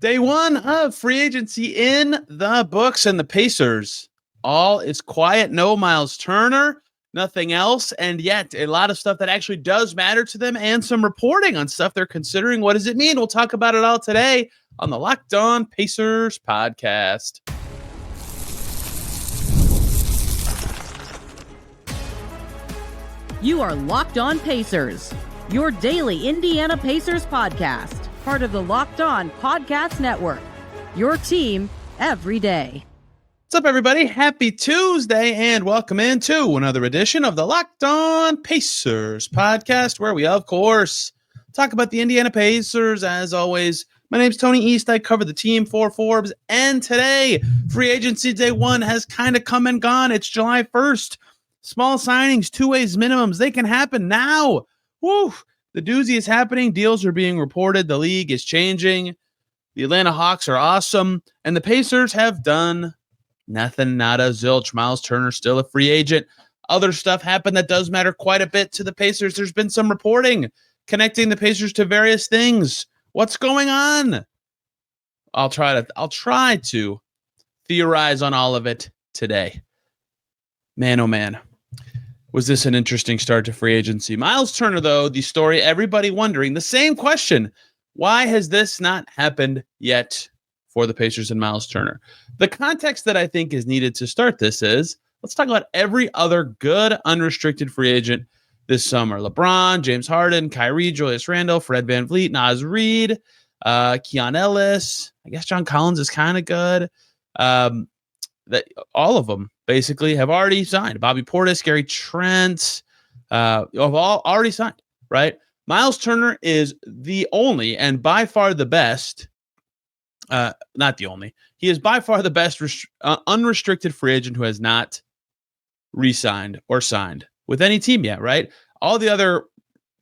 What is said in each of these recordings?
Day one of free agency in the books, and the Pacers. All is quiet. No Myles Turner, nothing else. And yet a lot of stuff that actually does matter to them and some reporting on stuff they're considering. What does it mean? We'll talk about it all today on the Locked On Pacers podcast. You are Locked On Pacers, your daily Indiana Pacers podcast. Part of the Locked On Podcast Network, your team every day. What's up, everybody? Happy Tuesday, and welcome into another edition of the Locked On Pacers podcast, where we, of course, talk about the Indiana Pacers. As always, my name's Tony East. I cover the team for Forbes, and today, free agency day one has kind of come and gone. It's July 1st. Small signings, two-ways minimums, they can happen now. Woo! The doozy is happening. Deals are being reported. The league is changing. The Atlanta Hawks are awesome. And the Pacers have done nothing, nada, zilch. Myles Turner still a free agent. Other stuff happened that does matter quite a bit to the Pacers. There's been some reporting connecting the Pacers to various things. What's going on? I'll try to theorize on all of it today. Man, oh man. Was this an interesting start to free agency? Myles Turner, though, the story, everybody wondering the same question. Why has this not happened yet for the Pacers and Myles Turner? The context that I think is needed to start this is, let's talk about every other good unrestricted free agent this summer. LeBron, James Harden, Kyrie, Julius Randle, Fred VanVleet, Naz Reid, Keon Ellis. I guess John Collins is kind of good. That all of them basically have already signed. Bobby Portis, Gary Trent, have all already signed, right? Myles Turner is the only and by far the best, not the only, he is by far the best unrestricted free agent who has not re-signed or signed with any team yet, right? All the other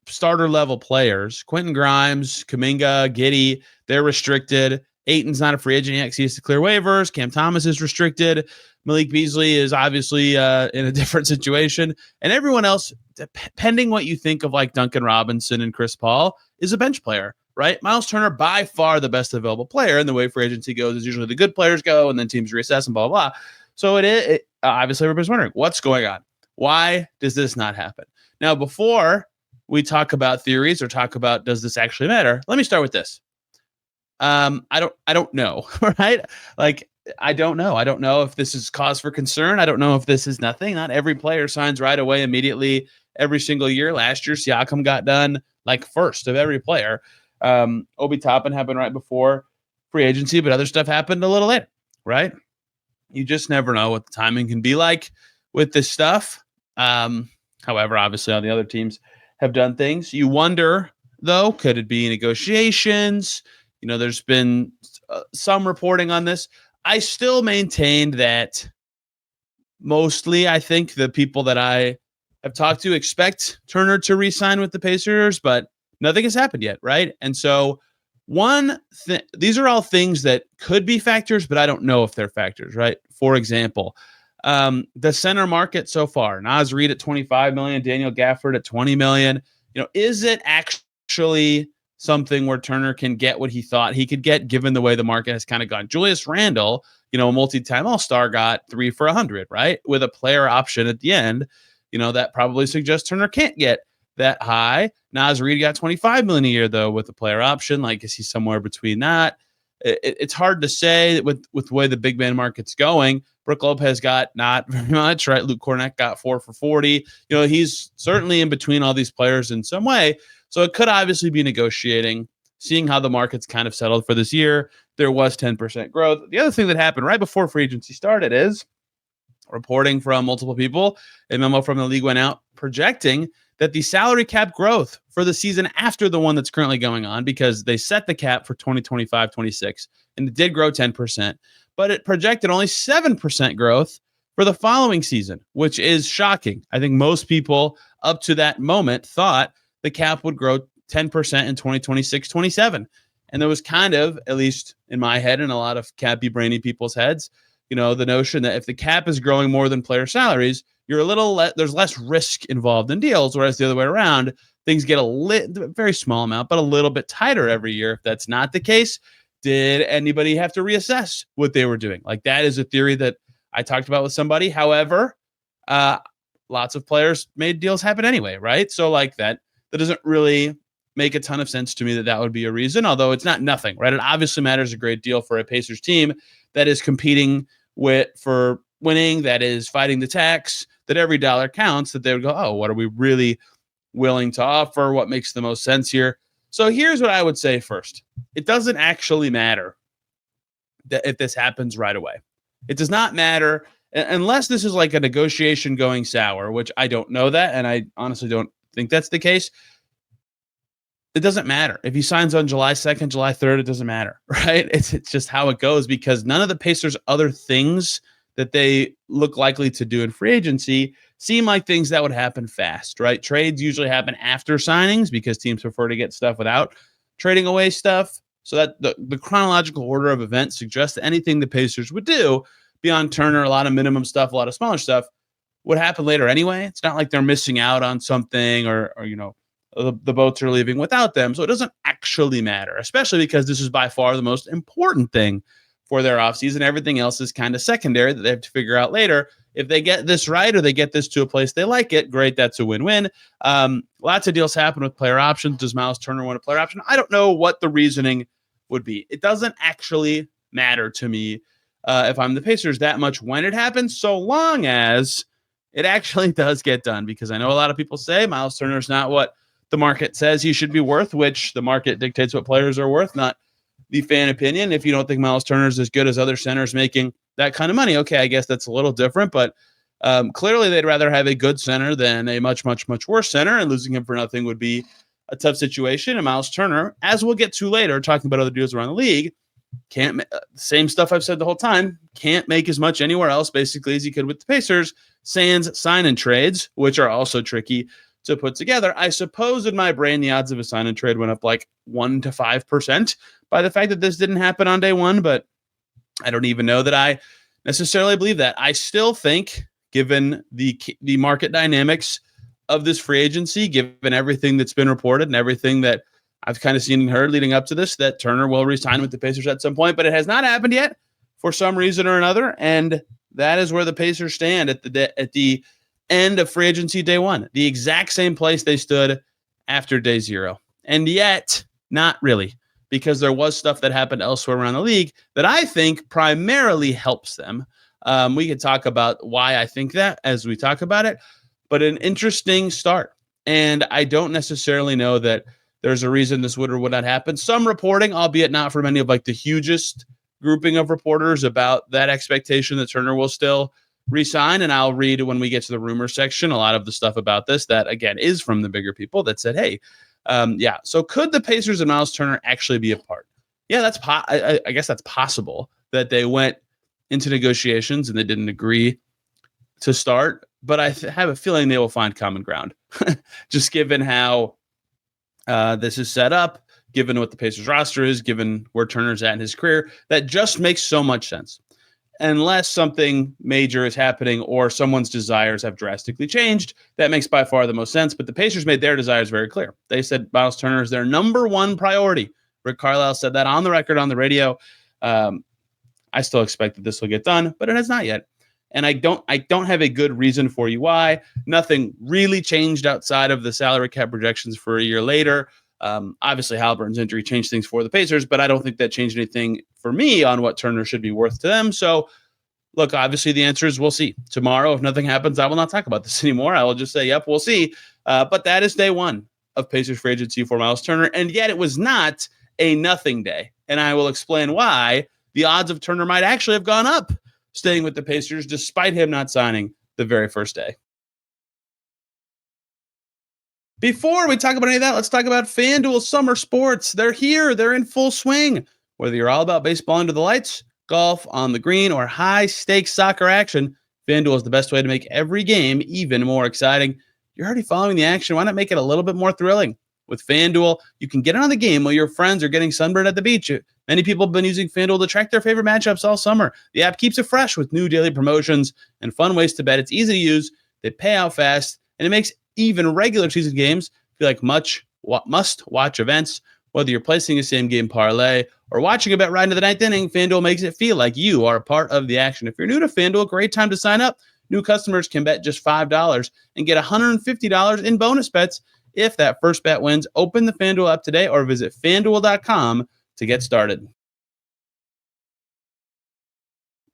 starter level players, Quentin Grimes, Kuminga, Giddey, they're restricted. Ayton's not a free agent yet because he has to clear waivers. Cam Thomas is restricted. Malik Beasley is obviously in a different situation. And everyone else, depending what you think of like Duncan Robinson and Chris Paul, is a bench player, right? Myles Turner, by far the best available player. And the way free agency goes is usually the good players go and then teams reassess and blah, blah, blah. So it obviously everybody's wondering, what's going on? Why does this not happen? Now, before we talk about theories or talk about does this actually matter, let me start with this. I don't know, right? Like, I don't know. I don't know if this is cause for concern. I don't know if this is nothing. Not every player signs right away immediately every single year. Last year, Siakam got done like first of every player. Obi Toppin happened right before free agency, but other stuff happened a little later, right? You just never know what the timing can be like with this stuff. However, obviously, all the other teams have done things. You wonder, though, could it be negotiations? You know, there's been some reporting on this. I still maintained that mostly, I think the people that I have talked to expect Turner to re-sign with the Pacers, but nothing has happened yet, right? And so these are all things that could be factors, but I don't know if they're factors, right? For example, the center market so far, Naz Reid at $25 million, Daniel Gafford at $20 million. You know, is it actually something where Turner can get what he thought he could get given the way the market has kind of gone? Julius Randle, you know, a multi-time all-star, got 3 for $100, right? With a player option at the end, you know, that probably suggests Turner can't get that high. Naz Reid got $25 million a year, though, with a player option. Like, is he somewhere between that? It's hard to say with the way the big man market's going. Brook Lopez got not very much, right? Luke Kornet got 4 for $40. You know, he's certainly in between all these players in some way. So it could obviously be negotiating, seeing how the market's kind of settled for this year. There was 10% growth. The other thing that happened right before free agency started is reporting from multiple people. A memo from the league went out projecting that the salary cap growth for the season after the one that's currently going on, because they set the cap for 2025-26, and it did grow 10%, but it projected only 7% growth for the following season, which is shocking. I think most people up to that moment thought the cap would grow 10% in 2026-27. And there was kind of, at least in my head and a lot of cappy brainy people's heads, you know, the notion that if the cap is growing more than player salaries, you're a little there's less risk involved in deals, whereas the other way around, things get very small amount, but a little bit tighter every year. If that's not the case, did anybody have to reassess what they were doing? Like, that is a theory that I talked about with somebody. However, lots of players made deals happen anyway, right? So like that doesn't really make a ton of sense to me that would be a reason, although it's not nothing, right? It obviously matters a great deal for a Pacers team that is competing for winning, that is fighting the tax, that every dollar counts, that they would go, oh, what are we really willing to offer? What makes the most sense here? So here's what I would say first. It doesn't actually matter that if this happens right away. It does not matter unless this is like a negotiation going sour, which I don't know that, and I honestly don't think that's the case. It doesn't matter. If he signs on July 2nd, July 3rd, it doesn't matter, right? It's just how it goes, because none of the Pacers' other things that they look likely to do in free agency seem like things that would happen fast, right? Trades usually happen after signings because teams prefer to get stuff without trading away stuff. So that the chronological order of events suggests that anything the Pacers would do beyond Turner, a lot of minimum stuff, a lot of smaller stuff, would happen later anyway. It's not like they're missing out on something or the boats are leaving without them. So it doesn't actually matter, especially because this is by far the most important thing for their offseason. Everything else is kind of secondary that they have to figure out later. If they get this right or they get this to a place they like it, great, that's a win-win. Lots of deals happen with player options. Does Myles Turner want a player option? I don't know what the reasoning would be. It doesn't actually matter to me if I'm the Pacers that much when it happens, so long as it actually does get done, because I know a lot of people say Myles Turner is not what the market says he should be worth, which the market dictates what players are worth, not the fan opinion. If you don't think Myles Turner is as good as other centers making that kind of money, okay, I guess that's a little different, but clearly they'd rather have a good center than a much, much, much worse center, and losing him for nothing would be a tough situation. And Myles Turner, as we'll get to later, talking about other deals around the league, can't same stuff I've said the whole time, can't make as much anywhere else basically as he could with the Pacers, sans sign and trades, which are also tricky to put together. I suppose in my brain, the odds of a sign and trade went up like 1 to 5% by the fact that this didn't happen on day one, but I don't even know that I necessarily believe that. I still think, given the market dynamics of this free agency, given everything that's been reported and everything that I've kind of seen and heard leading up to this, that Turner will re-sign with the Pacers at some point, but it has not happened yet for some reason or another, and that is where the Pacers stand at the end of free agency day one, the exact same place they stood after day zero. And yet, not really, because there was stuff that happened elsewhere around the league that I think primarily helps them. We could talk about why I think that as we talk about it, but an interesting start. And I don't necessarily know that there's a reason this would or would not happen. Some reporting, albeit not from any of like the hugest grouping of reporters, about that expectation that Turner will still resign. And I'll read when we get to the rumor section a lot of the stuff about this that, again, is from the bigger people that said, hey, so could the Pacers and Myles Turner actually be apart? Yeah, I guess that's possible that they went into negotiations and they didn't agree to start. But I have a feeling they will find common ground, just given how this is set up, given what the Pacers roster is, given where Turner's at in his career. That just makes so much sense. Unless something major is happening or someone's desires have drastically changed, that makes by far the most sense. But the Pacers made their desires very clear. They said Myles Turner is their number one priority. Rick Carlisle said that on the record, on the radio. I still expect that this will get done, but it has not yet. And I don't have a good reason for you why. Nothing really changed outside of the salary cap projections for a year later. Obviously, Haliburton's injury changed things for the Pacers, but I don't think that changed anything for me on what Turner should be worth to them. So, look, obviously the answer is we'll see. Tomorrow, if nothing happens, I will not talk about this anymore. I will just say, yep, we'll see. But that is day one of Pacers free agency for Myles Turner, and yet it was not a nothing day. And I will explain why the odds of Turner might actually have gone up staying with the Pacers despite him not signing the very first day. Before we talk about any of that, let's talk about FanDuel Summer Sports. They're here. They're in full swing. Whether you're all about baseball under the lights, golf on the green, or high-stakes soccer action, FanDuel is the best way to make every game even more exciting. You're already following the action. Why not make it a little bit more thrilling? With FanDuel, you can get on the game while your friends are getting sunburned at the beach. Many people have been using FanDuel to track their favorite matchups all summer. The app keeps it fresh with new daily promotions and fun ways to bet. It's easy to use, they pay out fast, and it makes even regular season games feel like must-watch events. Whether you're placing a same-game parlay or watching a bet right into the ninth inning, FanDuel makes it feel like you are a part of the action. If you're new to FanDuel, great time to sign up. New customers can bet just $5 and get $150 in bonus bets if that first bet wins. Open the FanDuel app today or visit FanDuel.com to get started.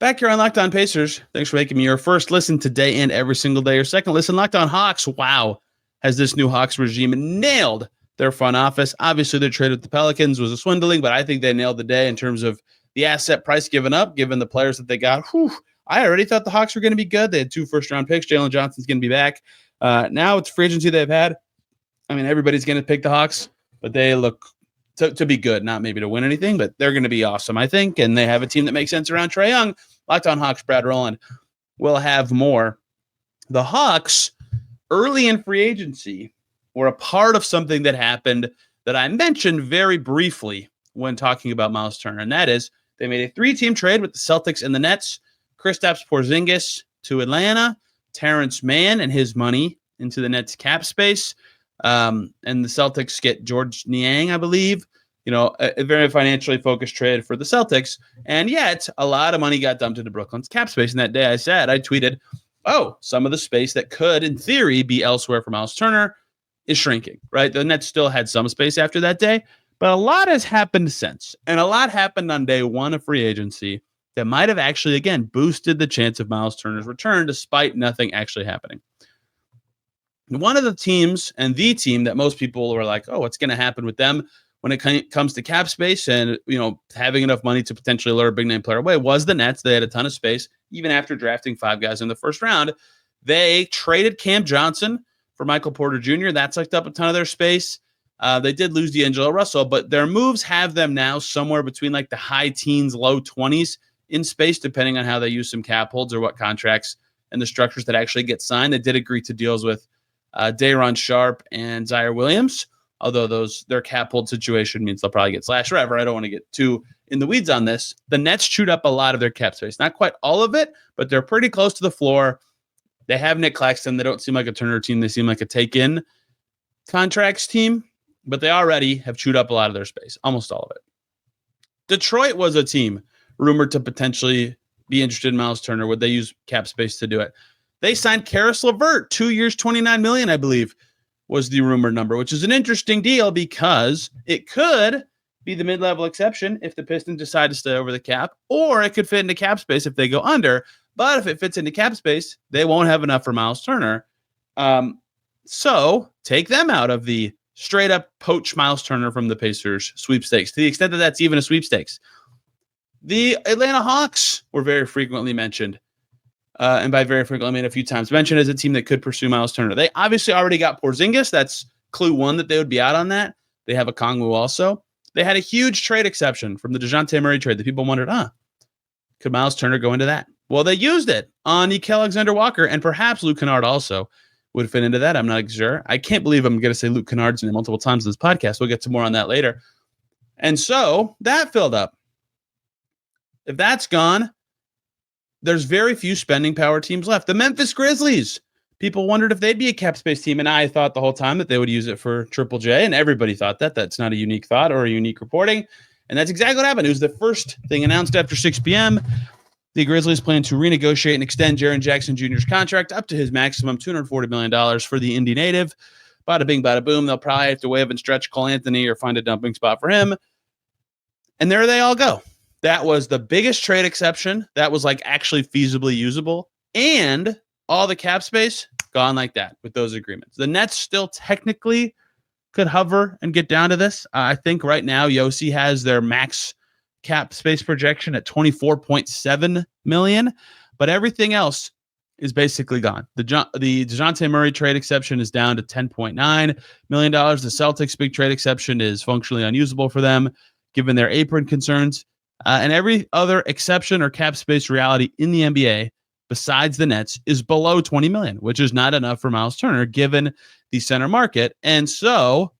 Back here on Locked On Pacers. Thanks for making me your first listen today and every single day. Your second listen, Locked On Hawks. Wow, has this new Hawks regime nailed their front office. Obviously, their trade with the Pelicans was a swindling, but I think they nailed the day in terms of the asset price given up, given the players that they got. I already thought the Hawks were going to be good. They had 2 first-round picks. Jalen Johnson's going to be back. Now it's free agency they've had. I mean, everybody's going to pick the Hawks, but they look to be good, not maybe to win anything, but they're going to be awesome, I think, and they have a team that makes sense around Trae Young. Locked On Hawks, Brad Rowland will have more. The Hawks, early in free agency, were a part of something that happened that I mentioned very briefly when talking about Myles Turner, and that is they made a 3-team trade with the Celtics and the Nets. Kristaps Porzingis to Atlanta, Terrence Mann and his money into the Nets cap space, and the Celtics get George Niang, I believe. A very financially focused trade for the Celtics, and yet a lot of money got dumped into Brooklyn's cap space. And that day I tweeted, some of the space that could, in theory, be elsewhere for Myles Turner is shrinking, right? The Nets still had some space after that day, but a lot has happened since. And a lot happened on day one of free agency that might have actually, again, boosted the chance of Myles Turner's return despite nothing actually happening. One of the teams, and the team that most people were like, what's going to happen with them when it comes to cap space and, having enough money to potentially lure a big name player away, was the Nets. They had a ton of space, even after drafting 5 guys in the first round. They traded Cam Johnson for Michael Porter Jr. That sucked up a ton of their space. They did lose D'Angelo Russell, but their moves have them now somewhere between like the high teens, low 20s in space, depending on how they use some cap holds or what contracts and the structures that actually get signed. They did agree to deals with Day'Ron Sharpe and Zaire Williams, although their cap hold situation means they'll probably get slashed forever. I don't want to get too in the weeds on this. The Nets chewed up a lot of their cap space. Not quite all of it, but they're pretty close to the floor. They have Nick Claxton. They don't seem like a Turner team. They seem like a take-in contracts team, but they already have chewed up a lot of their space, almost all of it. Detroit was a team rumored to potentially be interested in Myles Turner. Would they use cap space to do it? They signed Karis LeVert, 2 years, $29 million, I believe, was the rumored number, which is an interesting deal because it could be the mid-level exception if the Pistons decide to stay over the cap, or it could fit into cap space if they go under. But if it fits into cap space, they won't have enough for Myles Turner. So take them out of the straight-up poach Myles Turner from the Pacers sweepstakes, to the extent that that's even a sweepstakes. The Atlanta Hawks were very frequently mentioned. And by very frequently, I mean a few times mentioned as a team that could pursue Myles Turner. They obviously already got Porzingis. That's clue one that they would be out on that. They have a Kongwu also. They had a huge trade exception from the DeJounte Murray trade that people wondered, could Myles Turner go into that? Well, they used it on Nickeil Alexander-Walker, and perhaps Luke Kennard also would fit into that. I'm not sure. I can't believe I'm going to say Luke Kennard's name multiple times in this podcast. We'll get to more on that later. And so that filled up. If that's gone, there's very few spending power teams left. The Memphis Grizzlies. People wondered if they'd be a cap space team, and I thought the whole time that they would use it for Triple J, and everybody thought that. That's not a unique thought or a unique reporting, and that's exactly what happened. It was the first thing announced after 6 p.m. The Grizzlies plan to renegotiate and extend Jaren Jackson Jr.'s contract up to his maximum $240 million for the Indy native. Bada bing, bada boom. They'll probably have to waive and stretch Cole Anthony or find a dumping spot for him. And there they all go. That was the biggest trade exception. That was like actually feasibly usable. And all the cap space gone like that with those agreements. The Nets still technically could hover and get down to this. I think right now Yossi has their max cap space projection at $24.7 million, but everything else is basically gone. The DeJounte Murray trade exception is down to $10.9 million. The Celtics big trade exception is functionally unusable for them, given their apron concerns. And every other exception or cap space reality in the NBA, besides the Nets, is below $20 million, which is not enough for Myles Turner, given the center market. And so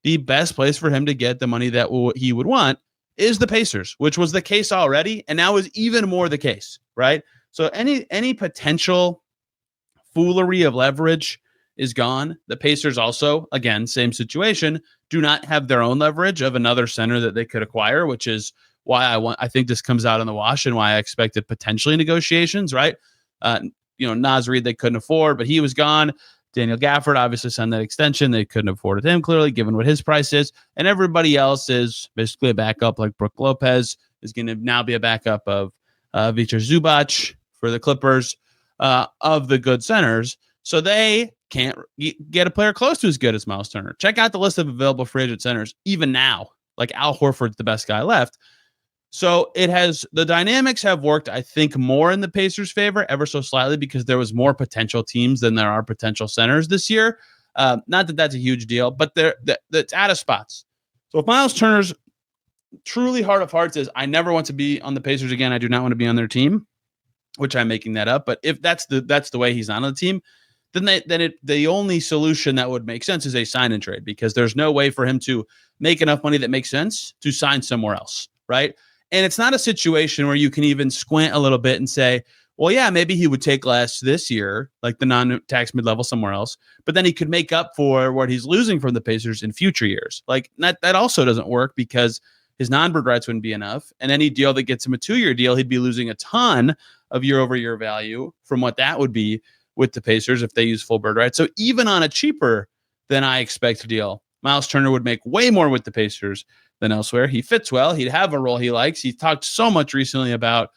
the best place for him to get the money that he would want is the Pacers, which was the case already, and now is even more the case, right? So any potential foolery of leverage is gone. The Pacers also, again, same situation, do not have their own leverage of another center that they could acquire, which is why I think this comes out in the wash and why I expected potentially negotiations, right? Naz Reid they couldn't afford, but he was gone. Daniel Gafford obviously signed that extension. They couldn't afford him, clearly, given what his price is. And everybody else is basically a backup, like Brook Lopez is going to now be a backup of Vitor Zubac for the Clippers, of the good centers. So they can't get a player close to as good as Myles Turner. Check out the list of available free agent centers, even now. Like Al Horford's the best guy left. So the dynamics have worked, I think, more in the Pacers' favor, ever so slightly, because there was more potential teams than there are potential centers this year. Not that that's a huge deal, but it's out of spots. So if Myles Turner's truly heart of hearts is, I never want to be on the Pacers again, I do not want to be on their team, which I'm making that up. But if that's the way he's not on the team, then the only solution that would make sense is a sign and trade, because there's no way for him to make enough money that makes sense to sign somewhere else, right? And it's not a situation where you can even squint a little bit and say, well, yeah, maybe he would take less this year, like the non-tax mid-level somewhere else, but then he could make up for what he's losing from the Pacers in future years. Like that also doesn't work, because his non-bird rights wouldn't be enough. And any deal that gets him a 2-year deal, he'd be losing a ton of year-over-year value from what that would be with the Pacers if they use full bird rights. So even on a cheaper than I expect deal, Myles Turner would make way more with the Pacers than elsewhere. He fits well. He'd have a role he likes. He's talked so much recently about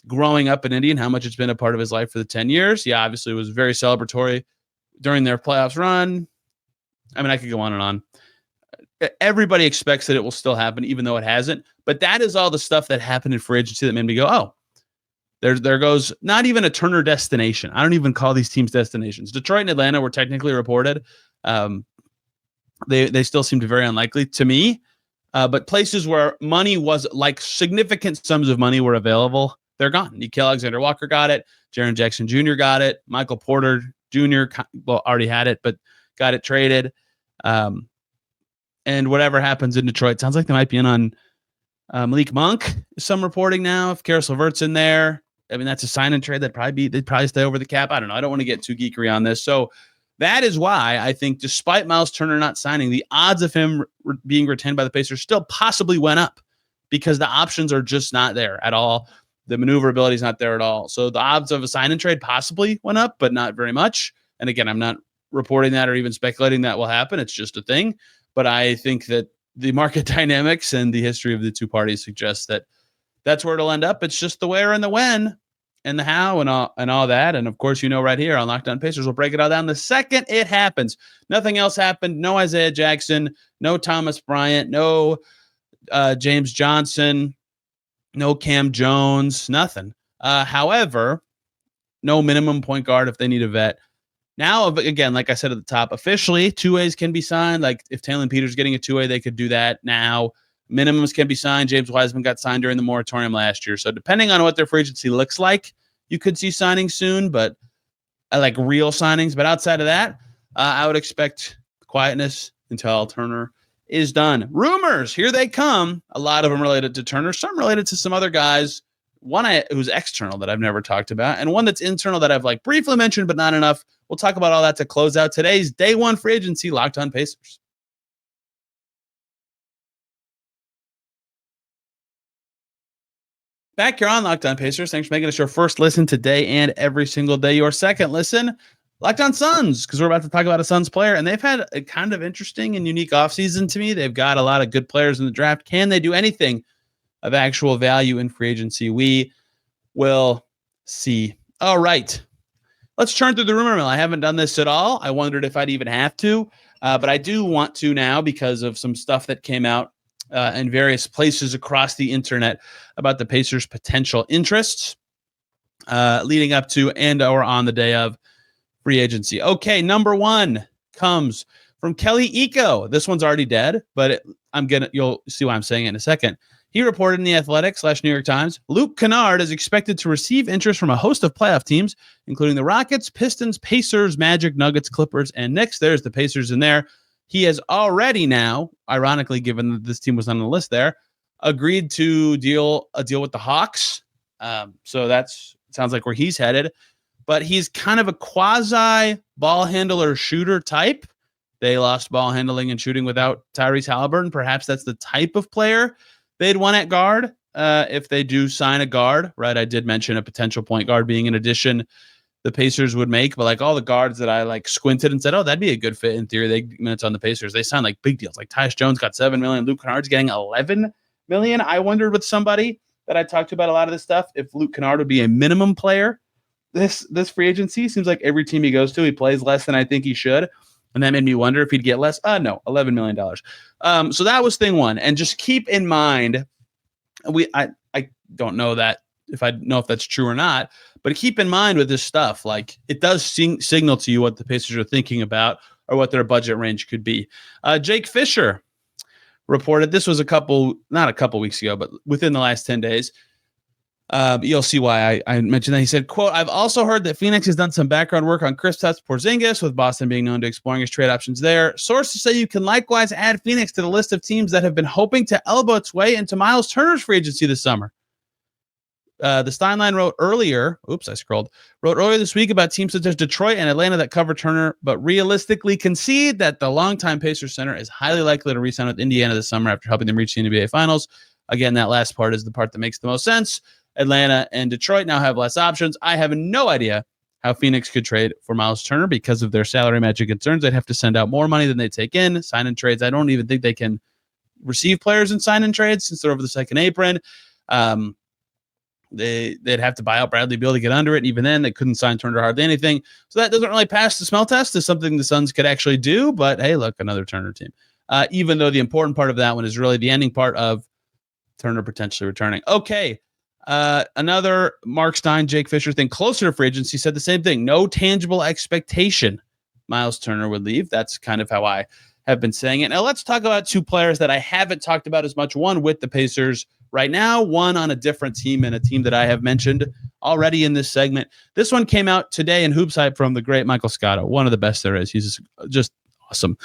growing up in Indy and how much it's been a part of his life for the 10 years. He obviously was very celebratory during their playoffs run. I mean, I could go on and on. Everybody expects that it will still happen, even though it hasn't. But that is all the stuff that happened in free agency that made me go, oh, there goes not even a Turner destination. I don't even call these teams destinations. Detroit and Atlanta were technically reported. They still seemed very unlikely to me. But places where money was, like, significant sums of money were available, they're gone. Nickeil Alexander-Walker got it. Jaren Jackson Jr. got it. Michael Porter Jr. Already had it, but got it traded. And whatever happens in Detroit, sounds like they might be in on Malik Monk. Some reporting now. If Karis LeVert's in there, I mean, that's a sign and trade. They'd probably stay over the cap. I don't know. I don't want to get too geekery on this. So that is why I think, despite Myles Turner not signing, the odds of him being retained by the Pacers still possibly went up, because the options are just not there at all. The maneuverability is not there at all. So the odds of a sign and trade possibly went up, but not very much. And again, I'm not reporting that or even speculating that will happen. It's just a thing. But I think that the market dynamics and the history of the two parties suggests that that's where it'll end up. It's just the where and the when and the how and all that. And of course, right here on Locked On Pacers, we'll break it all down the second it happens. Nothing else happened. No Isaiah Jackson, no Thomas Bryant, no James Johnson, no Cam Jones, nothing. However, no minimum point guard if they need a vet. Now, again, like I said at the top, officially, 2As can be signed. Like if Taylor Peters getting a 2A, they could do that now. Minimums can be signed. James Wiseman got signed during the moratorium last year. So depending on what their free agency looks like, you could see signings soon, but I like real signings. But outside of that, I would expect quietness until Turner is done. Rumors, here they come. A lot of them related to Turner, some related to some other guys. One who's external that I've never talked about, and one that's internal that I've briefly mentioned, but not enough. We'll talk about all that to close out today's day one free agency Locked On Pacers. Back here on Locked On Pacers. Thanks for making us your first listen today and every single day. Your second listen, Locked On Suns, because we're about to talk about a Suns player, and they've had a kind of interesting and unique offseason to me. They've got a lot of good players in the draft. Can they do anything of actual value in free agency? We will see. All right. Let's turn through the rumor mill. I haven't done this at all. I wondered if I'd even have to, but I do want to now because of some stuff that came out in various places across the internet about the Pacers' potential interests leading up to and or on the day of free agency. Okay, number one comes from Kelly Eco. This one's already dead, but you'll see why I'm saying it in a second. He reported in The Athletic / New York Times, Luke Kennard is expected to receive interest from a host of playoff teams, including the Rockets, Pistons, Pacers, Magic, Nuggets, Clippers, and Knicks. There's the Pacers in there. He has already now, ironically, given that this team was on the list there, agreed to a deal with the Hawks. So sounds like where he's headed. But he's kind of a quasi ball handler shooter type. They lost ball handling and shooting without Tyrese Haliburton. Perhaps that's the type of player they'd want at guard if they do sign a guard, right? I did mention a potential point guard being an addition the Pacers would make, but like all the guards that I like squinted and said, oh, that'd be a good fit in theory. They minutes on the Pacers. They signed like big deals. Like Tyus Jones got $7 million. Luke Kennard's getting $11 million. I wondered with somebody that I talked to about a lot of this stuff if Luke Kennard would be a minimum player this free agency. Seems like every team he goes to, he plays less than I think he should. And that made me wonder if he'd get less. No, $11 million. So that was thing one. And just keep in mind, I don't know that if I know if that's true or not, but keep in mind with this stuff, like it does signal to you what the Pacers are thinking about or what their budget range could be. Jake Fisher reported, this was not a couple weeks ago, but within the last 10 days. You'll see why I mentioned that. He said, quote, I've also heard that Phoenix has done some background work on Kristaps Porzingis, with Boston being known to exploring his trade options there. Sources say you can likewise add Phoenix to the list of teams that have been hoping to elbow its way into Myles Turner's free agency this summer. The Steinline wrote earlier this week about teams such as Detroit and Atlanta that cover Turner, but realistically concede that the longtime Pacers center is highly likely to re-sign with Indiana this summer after helping them reach the NBA Finals. Again, that last part is the part that makes the most sense. Atlanta and Detroit now have less options. I have no idea how Phoenix could trade for Myles Turner because of their salary matching concerns. They'd have to send out more money than they take in, sign in trades. I don't even think they can receive players and sign in trades since they're over the second apron. They'd have to buy out Bradley Beal to get under it. And even then, they couldn't sign Turner to hardly anything. So that doesn't really pass the smell test as something the Suns could actually do. But hey, look, another Turner team. Even though the important part of that one is really the ending part of Turner potentially returning. Okay. Another Mark Stein, Jake Fisher thing closer to free agency said the same thing. No tangible expectation Myles Turner would leave. That's kind of how I have been saying it. Now let's talk about two players that I haven't talked about as much. One with the Pacers right now, one on a different team and a team that I have mentioned already in this segment. This one came out today in Hoops Hype from the great Michael Scotto, one of the best there is. He's just awesome.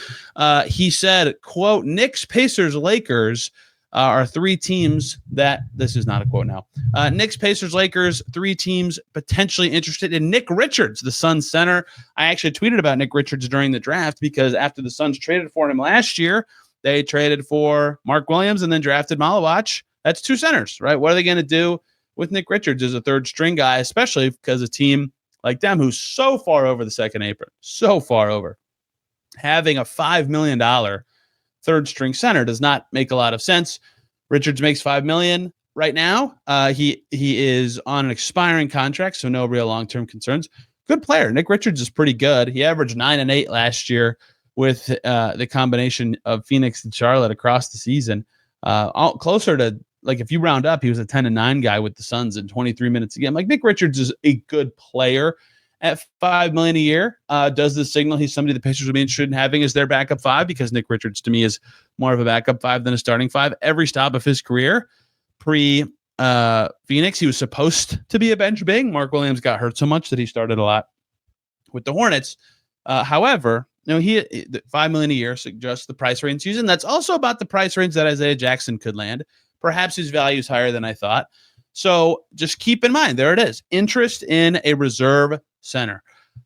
He said, quote, Knicks, Pacers, Lakers are three teams that, this is not a quote now, Knicks, Pacers, Lakers, three teams potentially interested in Nick Richards, the Suns center. I actually tweeted about Nick Richards during the draft because after the Suns traded for him last year, they traded for Mark Williams and then drafted Malawach. That's two centers, right? What are they going to do with Nick Richards as a third string guy, especially because a team like them who's so far over the second apron, so far over, having a $5 million third string center does not make a lot of sense. Richards makes $5 million right now. He is on an expiring contract, so no real long-term concerns. Good player. Nick Richards is pretty good. He averaged 9 and 8 last year with the combination of Phoenix and Charlotte across the season. All closer to, like, if you round up, he was a 10 and 9 guy with the Suns in 23 minutes a game. Like, Nick Richards is a good player. At $5 million a year, does this signal he's somebody the Pacers would be interested in having as their backup five? Because Nick Richards, to me, is more of a backup five than a starting five. Every stop of his career, pre-Phoenix, he was supposed to be a bench big. Mark Williams got hurt so much that he started a lot with the Hornets. However, $5 million a year suggests the price range using. That's also about the price range that Isaiah Jackson could land. Perhaps his value is higher than I thought. So just keep in mind, there it is. Interest in a reserve center.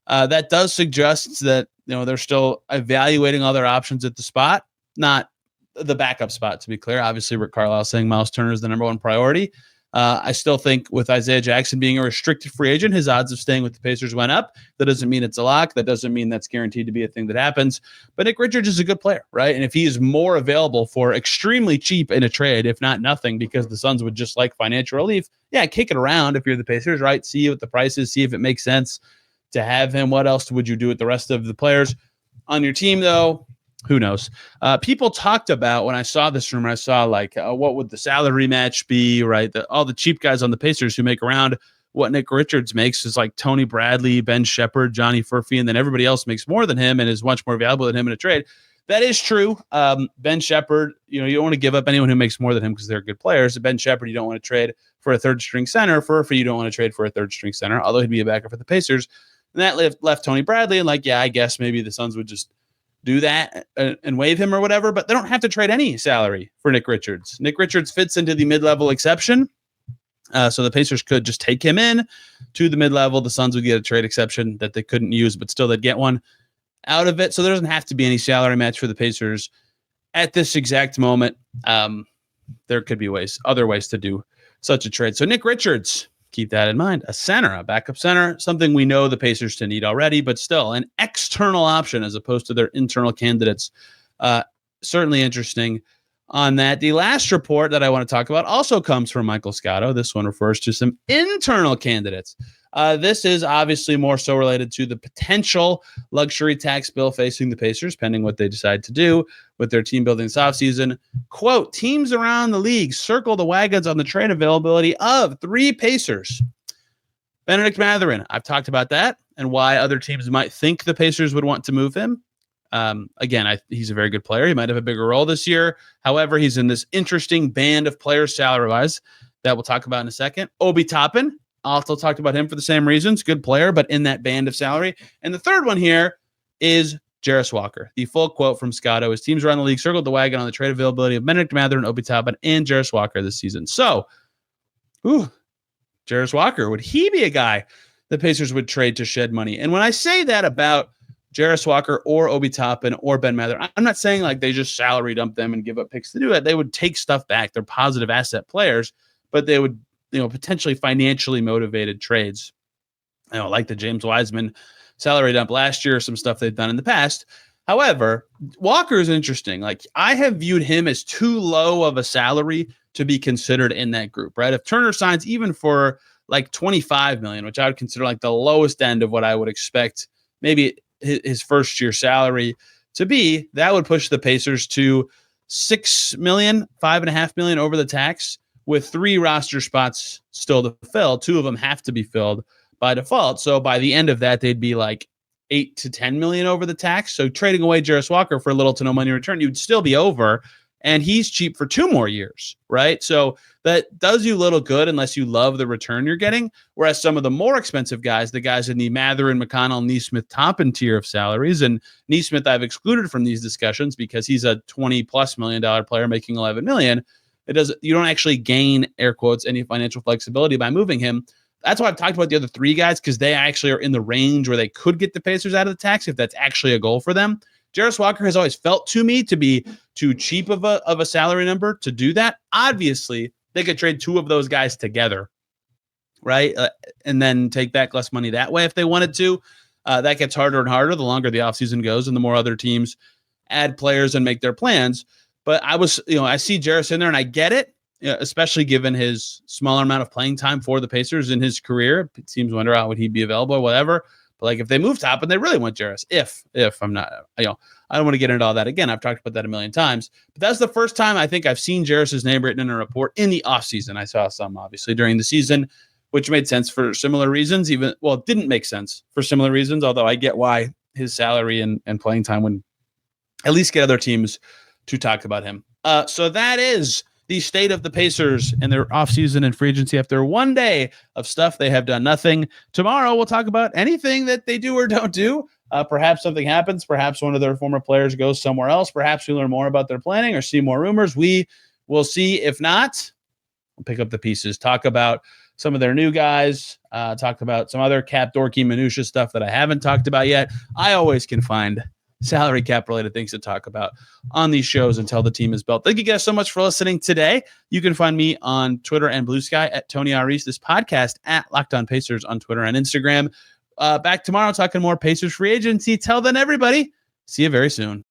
That does suggest that they're still evaluating other options at the spot, not the backup spot, to be clear. Obviously, Rick Carlisle saying Myles Turner is the number one priority. I still think with Isaiah Jackson being a restricted free agent, his odds of staying with the Pacers went up. That doesn't mean it's a lock. That doesn't mean that's guaranteed to be a thing that happens. But Nick Richards is a good player, right? And if he is more available for extremely cheap in a trade, if not nothing, because the Suns would just like financial relief, yeah, kick it around if you're the Pacers, right? See what the price is, see if it makes sense to have him. What else would you do with the rest of the players on your team, though? Who knows? People talked about, when I saw this rumor, I saw like, what would the salary match be, right? All the cheap guys on the Pacers who make around what Nick Richards makes is like Tony Bradley, Ben Shepherd, Johnny Furphy, and then everybody else makes more than him and is much more valuable than him in a trade. That is true. Ben Shepherd, you don't want to give up anyone who makes more than him because they're good players. Ben Shepherd, you don't want to trade for a third string center. Furphy, you don't want to trade for a third string center, although he'd be a backup for the Pacers. And that left Tony Bradley, and like, yeah, I guess maybe the Suns would just do that and waive him or whatever, but they don't have to trade any salary for Nick Richards. Nick Richards fits into the mid-level exception. So the Pacers could just take him in to the mid-level. The Suns would get a trade exception that they couldn't use, but still they'd get one. out of it. So there doesn't have to be any salary match for the Pacers at this exact moment. There could be other ways to do such a trade. So Nick Richards, keep that in mind. A center, a backup center, something we know the Pacers to need already, but still an external option as opposed to their internal candidates. Certainly interesting on that. The last report that I want to talk about also comes from Michael Scotto. This one refers to some internal candidates. This is obviously more so related to the potential luxury tax bill facing the Pacers, pending what they decide to do with their team building this offseason. Quote, teams around the league circle the wagons on the trade availability of 3 Pacers. Bennedict Mathurin, I've talked about that and why other teams might think the Pacers would want to move him. Again, he's a very good player. He might have a bigger role this year. However, he's in this interesting band of players salary-wise that we'll talk about in a second. Obi Toppin, also talked about him for the same reasons. Good player, but in that band of salary. And the third one here is Jarace Walker. The full quote from Scotto is teams around the league circled the wagon on the trade availability of Bennedict Mathurin, Obi Toppin, and Jarace Walker this season. So, Jarace Walker, would he be a guy the Pacers would trade to shed money? And when I say that about Jarace Walker or Obi Toppin or Ben Mathurin, I'm not saying like they just salary dump them and give up picks to do it. They would take stuff back. They're positive asset players, but they would, potentially financially motivated trades. Like the James Wiseman salary dump last year, some stuff they've done in the past. However, Walker is interesting. Like I have viewed him as too low of a salary to be considered in that group, right? If Turner signs even for like $25 million, which I would consider like the lowest end of what I would expect maybe his first year salary to be, that would push the Pacers to $6 million, $5.5 million over the tax with 3 roster spots still to fill. 2 of them have to be filled by default. So by the end of that, they'd be like $8 to $10 million over the tax. So trading away Jarace Walker for little to no money in return, you'd still be over. And he's cheap for 2 more years, right? So that does you little good unless you love the return you're getting. Whereas some of the more expensive guys, the guys in the Mathurin, McConnell, Nesmith, Toppin tier of salaries, and Nesmith I've excluded from these discussions because he's a $20+ million player making $11 million. You don't actually gain, air quotes, any financial flexibility by moving him. That's why I've talked about the other 3 guys, because they actually are in the range where they could get the Pacers out of the tax if that's actually a goal for them. Jarace Walker has always felt to me to be too cheap of a salary number to do that. Obviously, they could trade 2 of those guys together, right? And then take back less money that way if they wanted to. That gets harder and harder the longer the offseason goes and the more other teams add players and make their plans. But I see Jarace in there and I get it, especially given his smaller amount of playing time for the Pacers in his career. Teams wonder how would he be available or whatever. But like if they move Toppin, they really want Jarace. If I'm not, I don't want to get into all that again. I've talked about that a million times. But that's the first time I think I've seen Jarace's name written in a report in the offseason. I saw some obviously during the season, which made sense for similar reasons. It didn't make sense for similar reasons, although I get why his salary and playing time would at least get other teams to talk about him. So that is the state of the Pacers and their offseason and free agency after one day of stuff. They have done nothing. Tomorrow, we'll talk about anything that they do or don't do. Perhaps something happens. Perhaps one of their former players goes somewhere else. Perhaps we learn more about their planning or see more rumors. We will see. If not, we'll pick up the pieces, talk about some of their new guys, talk about some other cap dorky minutia stuff that I haven't talked about yet. I always can find salary cap related things to talk about on these shows until the team is built. Thank you guys so much for listening today. You can find me on Twitter and Blue Sky at Tony R. Reese, this podcast at Locked On Pacers on Twitter and Instagram. Back tomorrow talking more Pacers free agency. Till then, everybody, see you very soon.